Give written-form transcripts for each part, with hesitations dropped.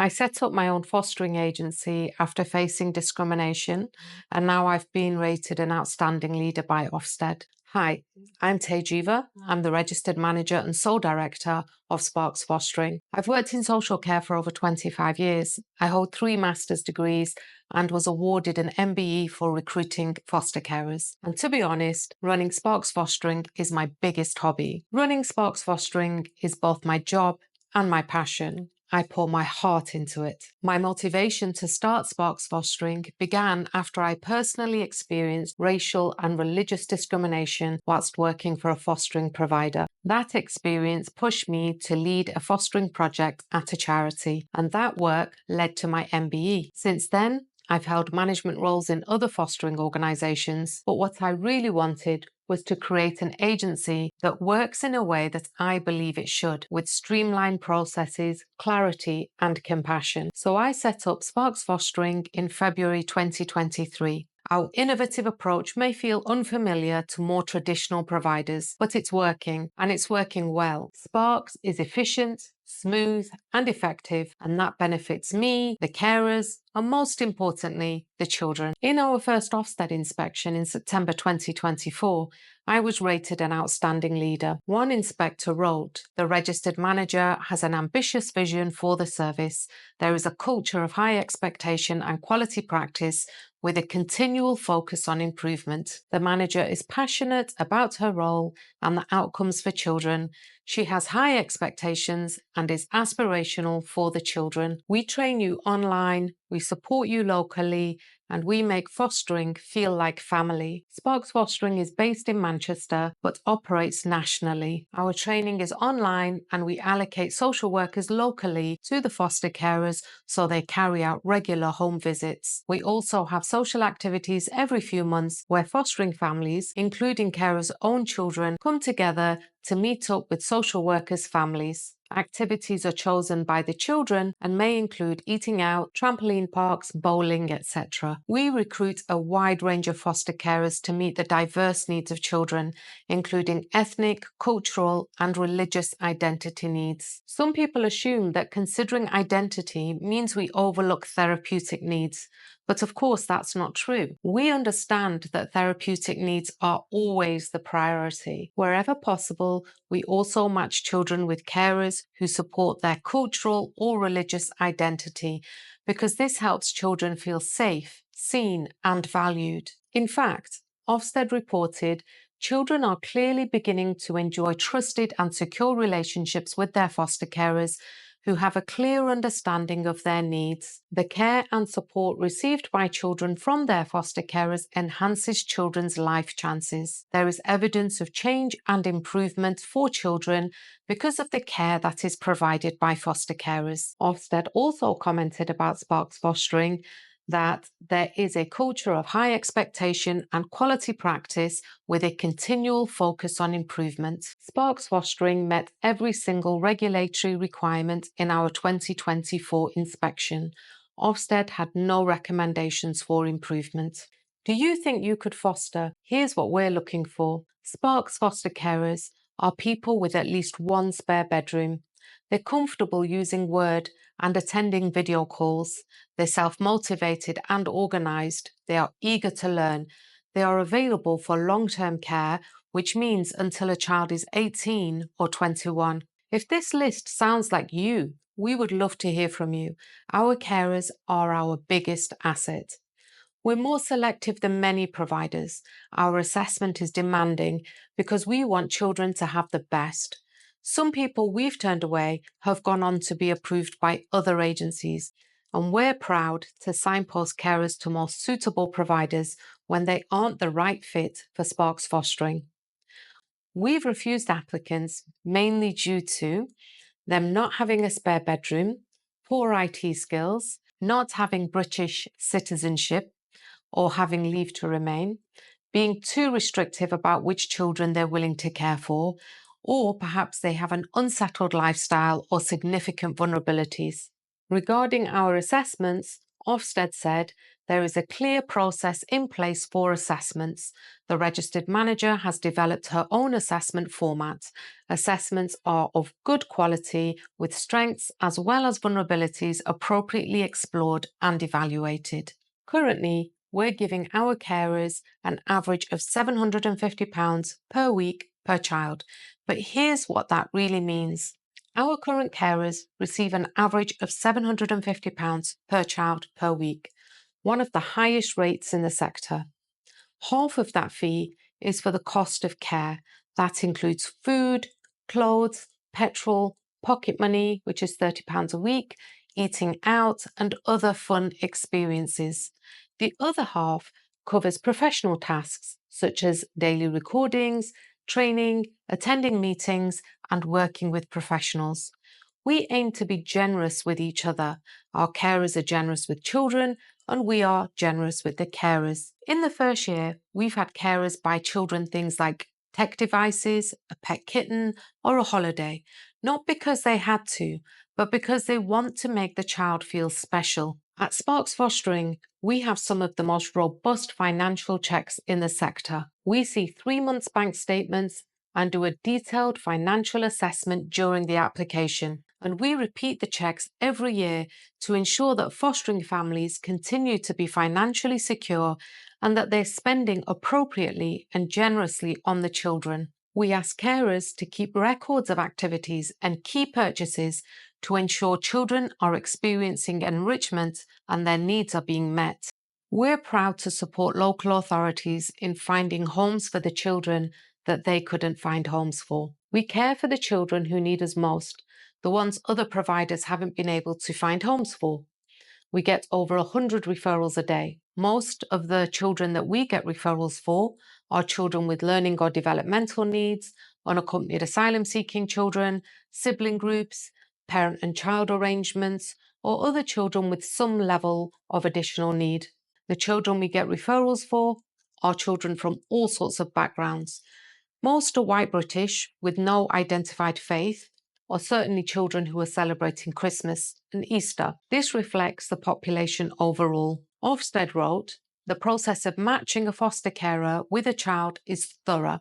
I set up my own fostering agency after facing discrimination, and now I've been rated an outstanding leader by Ofsted. Hi, I'm Tay Jiva. I'm the registered manager and sole director of Sparks Fostering. I've worked in social care for over 25 years. I hold 3 master's degrees and was awarded an MBE for recruiting foster carers. And to be honest, running Sparks Fostering is my biggest hobby. Running Sparks Fostering is both my job and my passion. I pour my heart into it. My motivation to start Sparks Fostering began after I personally experienced racial and religious discrimination whilst working for a fostering provider. That experience pushed me to lead a fostering project at a charity, and that work led to my MBE. Since then, I've held management roles in other fostering organisations, but what I really wanted was to create an agency that works in a way that I believe it should, with streamlined processes, clarity, and compassion. So I set up Sparks Fostering in February 2023. Our innovative approach may feel unfamiliar to more traditional providers, but it's working, and it's working well. Sparks is efficient, smooth, and effective, and that benefits me, the carers, and most importantly, the children. In our first Ofsted inspection in September 2024, I was rated an outstanding leader. One inspector wrote, "The registered manager has an ambitious vision for the service. There is a culture of high expectation and quality practice with a continual focus on improvement. The manager is passionate about her role and the outcomes for children. She has high expectations and is aspirational for the children. We train you online, we support you locally, and we make fostering feel like family." Sparks Fostering is based in Manchester but operates nationally. Our training is online and we allocate social workers locally to the foster carers so they carry out regular home visits. We also have social activities every few months where fostering families, including carers' own children, come together to meet up with social workers' families. Activities are chosen by the children and may include eating out, trampoline parks, bowling, etc. We recruit a wide range of foster carers to meet the diverse needs of children, including ethnic, cultural, and religious identity needs. Some people assume that considering identity means we overlook therapeutic needs. But of course, that's not true. We understand that therapeutic needs are always the priority. Wherever possible, we also match children with carers who support their cultural or religious identity, because this helps children feel safe, seen, and valued. In fact, Ofsted reported children are clearly beginning to enjoy trusted and secure relationships with their foster carers who have a clear understanding of their needs. The care and support received by children from their foster carers enhances children's life chances. There is evidence of change and improvement for children because of the care that is provided by foster carers. Ofsted also commented about Sparks Fostering that there is a culture of high expectation and quality practice with a continual focus on improvement. Sparks Fostering met every single regulatory requirement in our 2024 inspection. Ofsted had no recommendations for improvement. Do you think you could foster? Here's what we're looking for. Sparks foster carers are people with at least one spare bedroom. They're comfortable using Word and attending video calls. They're self-motivated and organised. They are eager to learn. They are available for long-term care, which means until a child is 18 or 21. If this list sounds like you, we would love to hear from you. Our carers are our biggest asset. We're more selective than many providers. Our assessment is demanding because we want children to have the best. Some people we've turned away have gone on to be approved by other agencies, and we're proud to signpost carers to more suitable providers when they aren't the right fit for Sparks Fostering. We've refused applicants mainly due to them not having a spare bedroom, poor IT skills, not having British citizenship or having leave to remain, being too restrictive about which children they're willing to care for, or perhaps they have an unsettled lifestyle or significant vulnerabilities. Regarding our assessments, Ofsted said there is a clear process in place for assessments. The registered manager has developed her own assessment format. Assessments are of good quality with strengths as well as vulnerabilities appropriately explored and evaluated. Currently, we're giving our carers an average of £750 per week per child. But here's what that really means. Our current carers receive an average of £750 per child per week, one of the highest rates in the sector. Half of that fee is for the cost of care. That includes food, clothes, petrol, pocket money, which is £30 a week, eating out, and other fun experiences. The other half covers professional tasks such as daily recordings, training, attending meetings, and working with professionals. We aim to be generous with each other. Our carers are generous with children, and we are generous with the carers. In the first year, we've had carers buy children things like tech devices, a pet kitten, or a holiday, not because they had to, but because they want to make the child feel special. At Sparks Fostering, we have some of the most robust financial checks in the sector. We see 3 months bank statements and do a detailed financial assessment during the application. And we repeat the checks every year to ensure that fostering families continue to be financially secure and that they're spending appropriately and generously on the children. We ask carers to keep records of activities and key purchases to ensure children are experiencing enrichment and their needs are being met. We're proud to support local authorities in finding homes for the children that they couldn't find homes for. We care for the children who need us most, the ones other providers haven't been able to find homes for. We get over 100 referrals a day. Most of the children that we get referrals for are children with learning or developmental needs, unaccompanied asylum-seeking children, sibling groups, parent and child arrangements, or other children with some level of additional need. The children we get referrals for are children from all sorts of backgrounds. Most are white British with no identified faith, or certainly children who are celebrating Christmas and Easter. This reflects the population overall. Ofsted wrote, "The process of matching a foster carer with a child is thorough.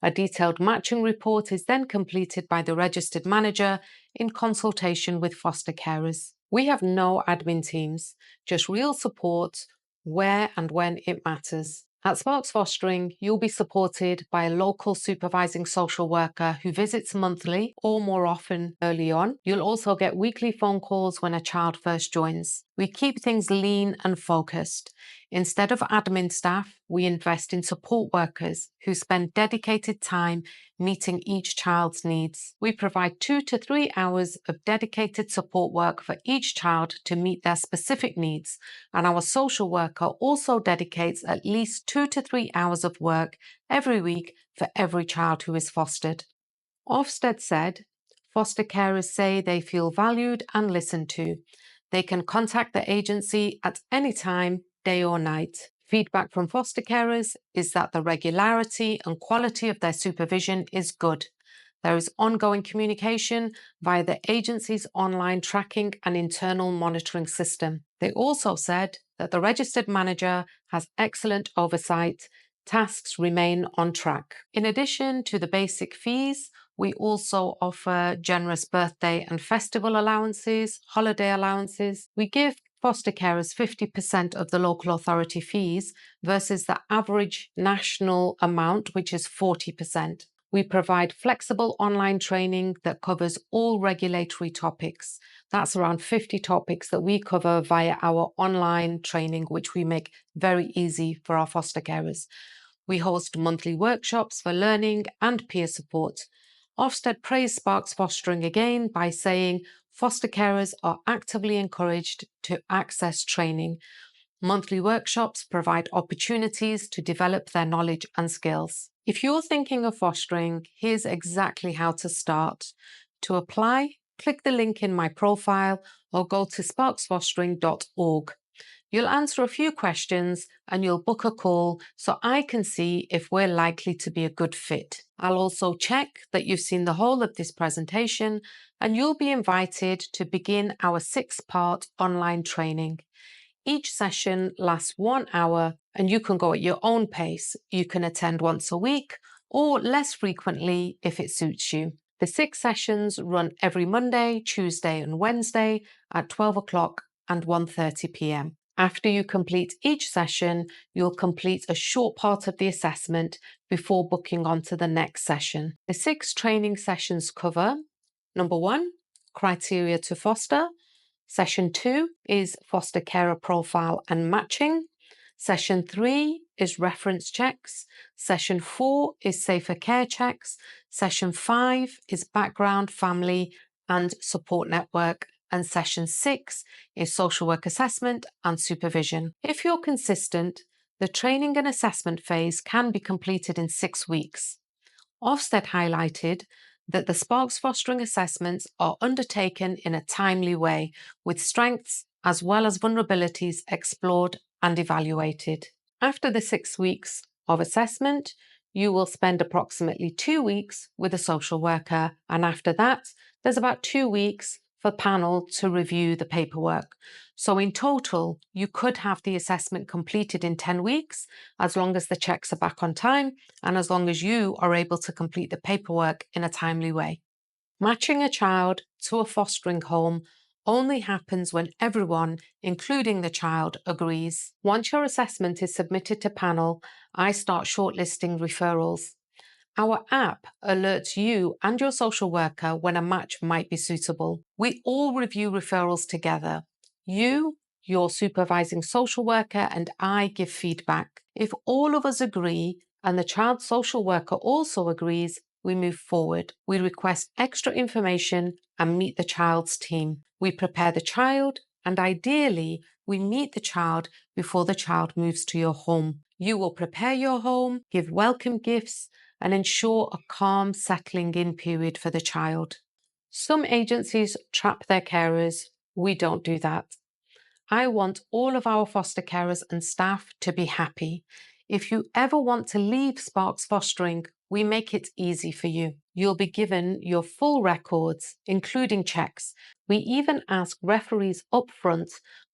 A detailed matching report is then completed by the registered manager in consultation with foster carers. We have no admin teams, just real support where and when it matters." At Sparks Fostering, you'll be supported by a local supervising social worker who visits monthly or more often early on. You'll also get weekly phone calls when a child first joins. We keep things lean and focused. Instead of admin staff, we invest in support workers who spend dedicated time meeting each child's needs. We provide 2 to 3 hours of dedicated support work for each child to meet their specific needs, and our social worker also dedicates at least 2 to 3 hours of work every week for every child who is fostered. Ofsted said, "Foster carers say they feel valued and listened to. They can contact the agency at any time, day or night." Feedback from foster carers is that the regularity and quality of their supervision is good. There is ongoing communication via the agency's online tracking and internal monitoring system. They also said that the registered manager has excellent oversight. Tasks remain on track. In addition to the basic fees, we also offer generous birthday and festival allowances, holiday allowances. We give foster carers 50% of the local authority fees versus the average national amount, which is 40%. We provide flexible online training that covers all regulatory topics. That's around 50 topics that we cover via our online training, which we make very easy for our foster carers. We host monthly workshops for learning and peer support. Ofsted praised Sparks Fostering again by saying foster carers are actively encouraged to access training. Monthly workshops provide opportunities to develop their knowledge and skills. If you're thinking of fostering, here's exactly how to start. To apply, click the link in my profile or go to sparksfostering.org. You'll answer a few questions and you'll book a call so I can see if we're likely to be a good fit. I'll also check that you've seen the whole of this presentation and you'll be invited to begin our 6-part online training. Each session lasts 1 hour and you can go at your own pace. You can attend once a week or less frequently if it suits you. The 6 sessions run every Monday, Tuesday and Wednesday at 12 o'clock and 1:30 p.m. After you complete each session, you'll complete a short part of the assessment before booking on to the next session. The 6 training sessions cover: number 1, criteria to foster. Session 2 is foster carer profile and matching. Session 3 is reference checks. Session 4 is safer care checks. Session 5 is background, family and support network. And session 6 is social work assessment and supervision. If you're consistent, the training and assessment phase can be completed in 6 weeks. Ofsted highlighted that the Sparks Fostering assessments are undertaken in a timely way, with strengths as well as vulnerabilities explored and evaluated. After the 6 weeks of assessment, you will spend approximately 2 weeks with a social worker, and after that, there's about 2 weeks for panel to review the paperwork. So in total, you could have the assessment completed in 10 weeks, as long as the checks are back on time and as long as you are able to complete the paperwork in a timely way. Matching a child to a fostering home only happens when everyone, including the child, agrees. Once your assessment is submitted to panel, I start shortlisting referrals. Our app alerts you and your social worker when a match might be suitable. We all review referrals together. You, your supervising social worker, and I give feedback. If all of us agree and the child's social worker also agrees, we move forward. We request extra information and meet the child's team. We prepare the child, and ideally, we meet the child before the child moves to your home. You will prepare your home, give welcome gifts, and ensure a calm settling in period for the child. Some agencies trap their carers. We don't do that. I want all of our foster carers and staff to be happy. If you ever want to leave Sparks Fostering, we make it easy for you. You'll be given your full records, including checks. We even ask referees up front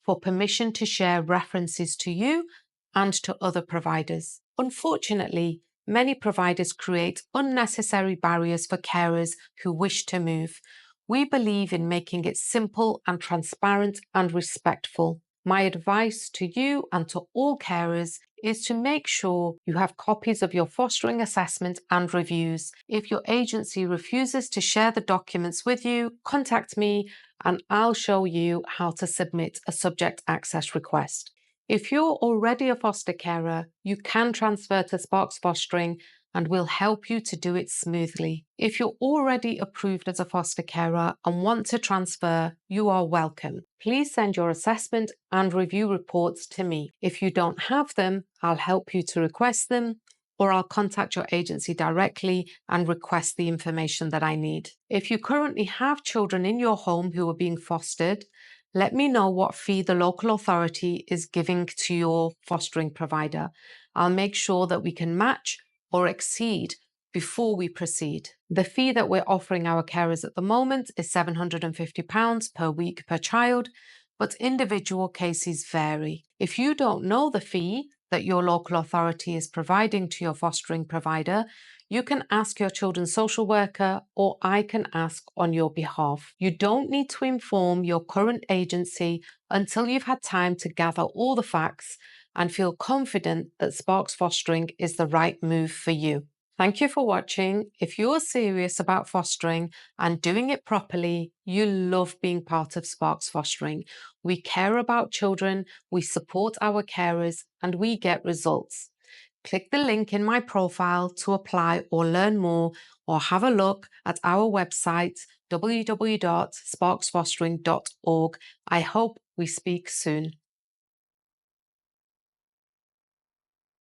for permission to share references to you and to other providers. Unfortunately, many providers create unnecessary barriers for carers who wish to move. We believe in making it simple and transparent and respectful. My advice to you and to all carers is to make sure you have copies of your fostering assessment and reviews. If your agency refuses to share the documents with you, contact me and I'll show you how to submit a subject access request. If you're already a foster carer, you can transfer to Sparks Fostering and we'll help you to do it smoothly. If you're already approved as a foster carer and want to transfer, you are welcome. Please send your assessment and review reports to me. If you don't have them, I'll help you to request them, or I'll contact your agency directly and request the information that I need. If you currently have children in your home who are being fostered, let me know what fee the local authority is giving to your fostering provider. I'll make sure that we can match or exceed before we proceed. The fee that we're offering our carers at the moment is £750 per week per child, but individual cases vary. If you don't know the fee that your local authority is providing to your fostering provider, you can ask your children's social worker or I can ask on your behalf. You don't need to inform your current agency until you've had time to gather all the facts and feel confident that Sparks Fostering is the right move for you. Thank you for watching. If you're serious about fostering and doing it properly, you love being part of Sparks Fostering. We care about children, we support our carers, and we get results. Click the link in my profile to apply or learn more, or have a look at our website, www.sparksfostering.org. I hope we speak soon.